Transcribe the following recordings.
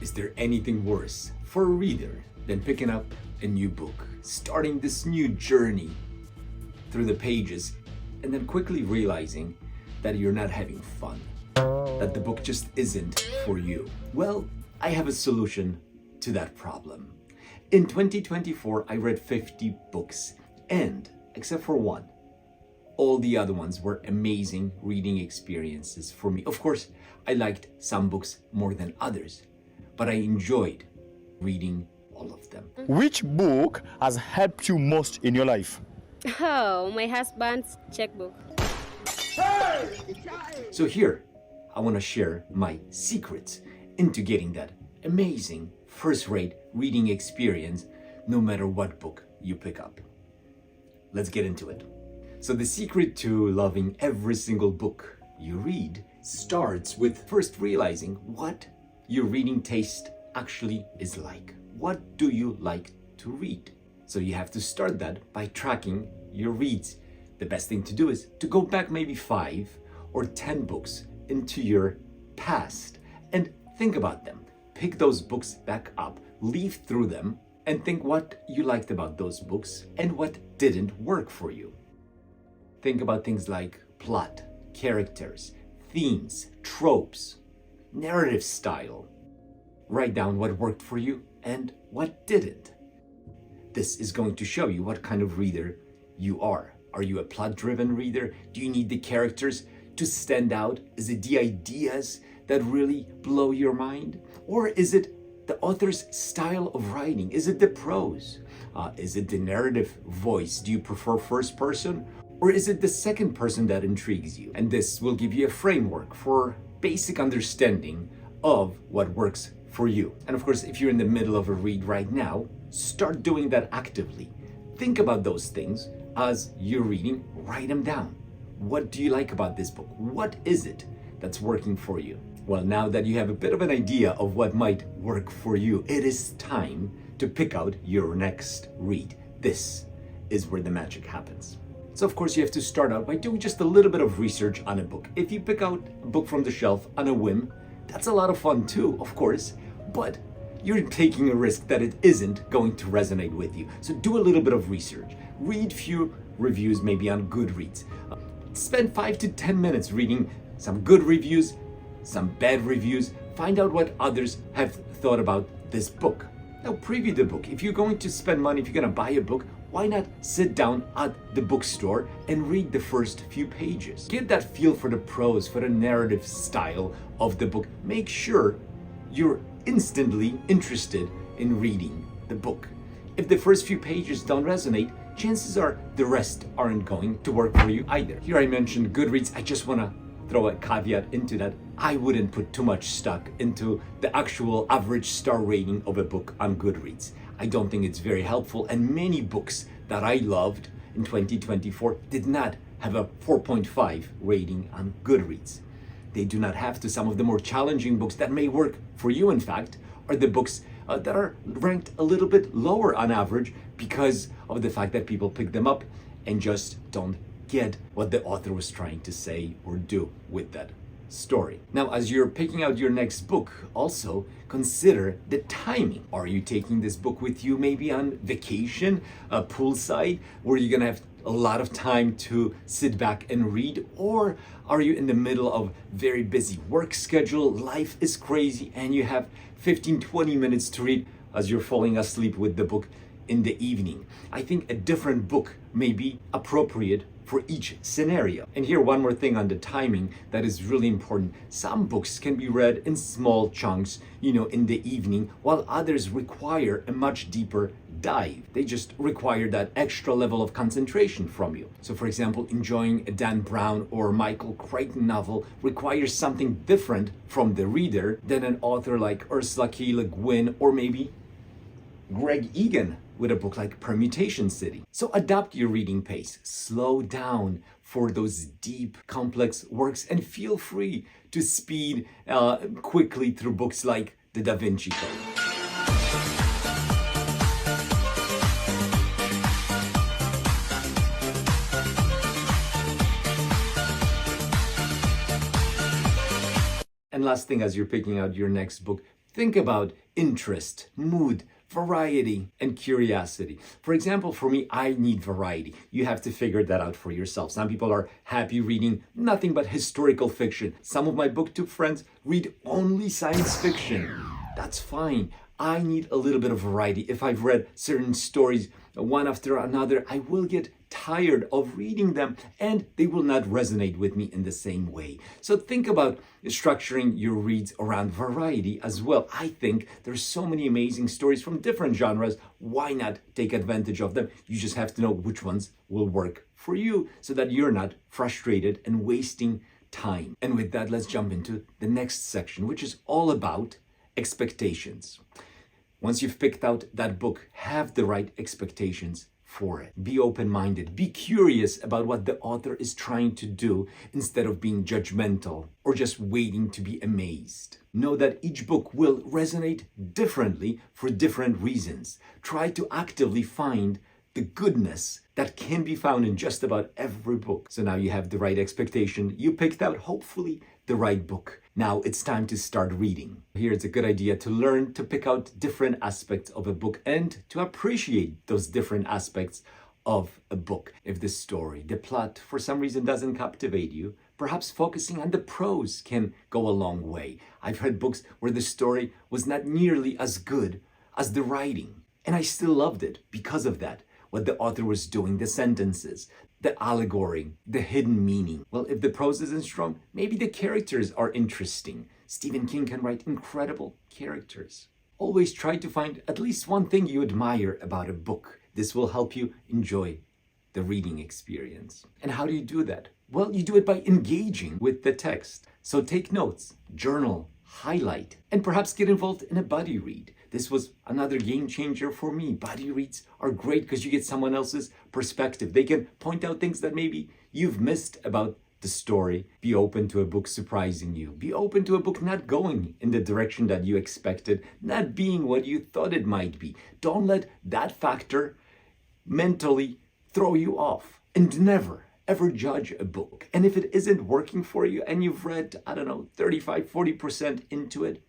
Is there anything worse for a reader than picking up a new book, starting this new journey through the pages, and then quickly realizing that you're not having fun, that the book just isn't for you? Well, I have a solution to that problem. In 2024, I read 50 books, and except for one, all the other ones were amazing reading experiences for me. Of course, I liked some books more than others, but I enjoyed reading all of them. Which book has helped you most in your life? Oh, my husband's checkbook. So here, I want to share my secrets into getting that amazing first-rate reading experience no matter what book you pick up. Let's get into it. So the secret to loving every single book you read starts with first realizing what your reading taste actually is like. What do you like to read? So you have to start that by tracking your reads. The best thing to do is to go back maybe 5 or 10 books into your past and think about them. Pick those books back up, leaf through them, and think what you liked about those books and what didn't work for you. Think about things like plot, characters, themes, tropes, narrative style. Write down what worked for you and what didn't. This is going to show you what kind of reader you are. Are you a plot-driven reader? Do you need the characters to stand out? Is it the ideas that really blow your mind? Or is it the author's style of writing? Is it the prose? Is it the narrative voice? Do you prefer first person? Or is it the second person that intrigues you? And this will give you a framework for basic understanding of what works for you. And of course, if you're in the middle of a read right now, start doing that actively. Think about those things as you're reading, write them down. What do you like about this book? What is it that's working for you? Well, now that you have a bit of an idea of what might work for you, it is time to pick out your next read. This is where the magic happens. So of course you have to start out by doing just a little bit of research on a book. If you pick out a book from the shelf on a whim, that's a lot of fun too, of course, but you're taking a risk that it isn't going to resonate with you. So do a little bit of research. Read few reviews maybe on Goodreads. Spend 5 to 10 minutes reading some good reviews, some bad reviews. Find out what others have thought about this book. Now preview the book. If you're going to spend money, if you're going to buy a book, why not sit down at the bookstore and read the first few pages? Get that feel for the prose, for the narrative style of the book. Make sure you're instantly interested in reading the book. If the first few pages don't resonate, chances are the rest aren't going to work for you either. Here I mentioned Goodreads. I just want to throw a caveat into that. I wouldn't put too much stock into the actual average star rating of a book on Goodreads. I don't think it's very helpful, and many books that I loved in 2024 did not have a 4.5 rating on Goodreads. They do not have to. Some of the more challenging books that may work for you, in fact, are the books that are ranked a little bit lower on average because of the fact that people pick them up and just don't get what the author was trying to say or do with that story. Now, as you're picking out your next book, also consider the timing. Are you taking this book with you maybe on vacation, poolside, where you're gonna have a lot of time to sit back and read? Or are you in the middle of very busy work schedule, life is crazy, and you have 15-20 minutes to read as you're falling asleep with the book in the evening? I think a different book may be appropriate for each scenario. And here, one more thing on the timing that is really important. Some books can be read in small chunks, in the evening, while others require a much deeper dive. They just require that extra level of concentration from you. So for example, enjoying a Dan Brown or Michael Crichton novel requires something different from the reader than an author like Ursula K. Le Guin or maybe Greg Egan with a book like Permutation City. So adapt your reading pace, slow down for those deep, complex works, and feel free to speed quickly through books like The Da Vinci Code. And last thing, as you're picking out your next book, Think about interest, mood, variety, and curiosity. For example, for me, I need variety. You have to figure that out for yourself. Some people are happy reading nothing but historical fiction. Some of my booktube friends read only science fiction. That's fine. I need a little bit of variety. If I've read certain stories one after another, I will get tired of reading them and they will not resonate with me in the same way. So think about structuring your reads around variety as well. I think there's so many amazing stories from different genres. Why not take advantage of them? You just have to know which ones will work for you so that you're not frustrated and wasting time. And with that, let's jump into the next section, which is all about expectations. Once you've picked out that book, have the right expectations for it. Be open-minded. Be curious about what the author is trying to do instead of being judgmental or just waiting to be amazed. Know that each book will resonate differently for different reasons. Try to actively find the goodness that can be found in just about every book. So now you have the right expectation. You picked out, hopefully, the right book. Now it's time to start reading. Here it's a good idea to learn to pick out different aspects of a book and to appreciate those different aspects of a book. If the story, the plot, for some reason doesn't captivate you, perhaps focusing on the prose can go a long way. I've read books where the story was not nearly as good as the writing, and I still loved it because of that. What the author was doing, the sentences, the allegory, the hidden meaning. Well, if the prose isn't strong, maybe the characters are interesting. Stephen King can write incredible characters. Always try to find at least one thing you admire about a book. This will help you enjoy the reading experience. And how do you do that? Well, you do it by engaging with the text. So take notes, journal, highlight, and perhaps get involved in a buddy read. This was another game changer for me. Buddy reads are great because you get someone else's perspective. They can point out things that maybe you've missed about the story. Be open to a book surprising you. Be open to a book not going in the direction that you expected, not being what you thought it might be. Don't let that factor mentally throw you off. And never, ever judge a book. And if it isn't working for you and you've read, 35, 40% into it,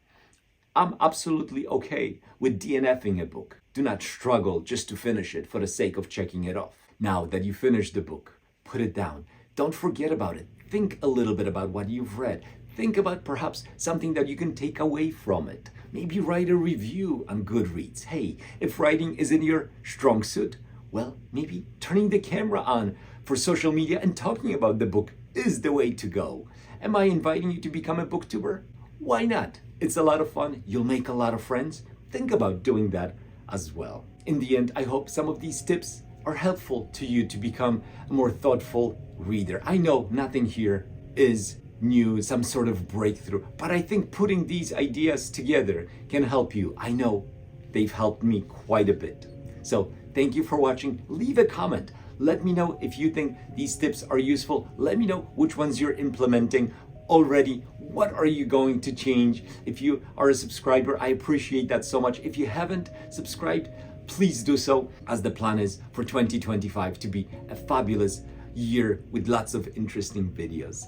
I'm absolutely okay with DNFing a book. Do not struggle just to finish it for the sake of checking it off. Now that you finished the book, put it down. Don't forget about it. Think a little bit about what you've read. Think about perhaps something that you can take away from it. Maybe write a review on Goodreads. Hey, if writing isn't your strong suit, well, maybe turning the camera on for social media and talking about the book is the way to go. Am I inviting you to become a booktuber? Why not? It's a lot of fun. You'll make a lot of friends. Think about doing that as well. In the end, I hope some of these tips are helpful to you to become a more thoughtful reader. I know nothing here is new, some sort of breakthrough, but I think putting these ideas together can help you. I know they've helped me quite a bit. So thank you for watching. Leave a comment. Let me know if you think these tips are useful. Let me know which ones you're implementing already. What are you going to change? If you are a subscriber, I appreciate that so much. If you haven't subscribed, please do so, as the plan is for 2025 to be a fabulous year with lots of interesting videos.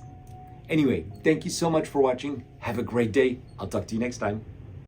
Anyway, thank you so much for watching. Have a great day. I'll talk to you next time.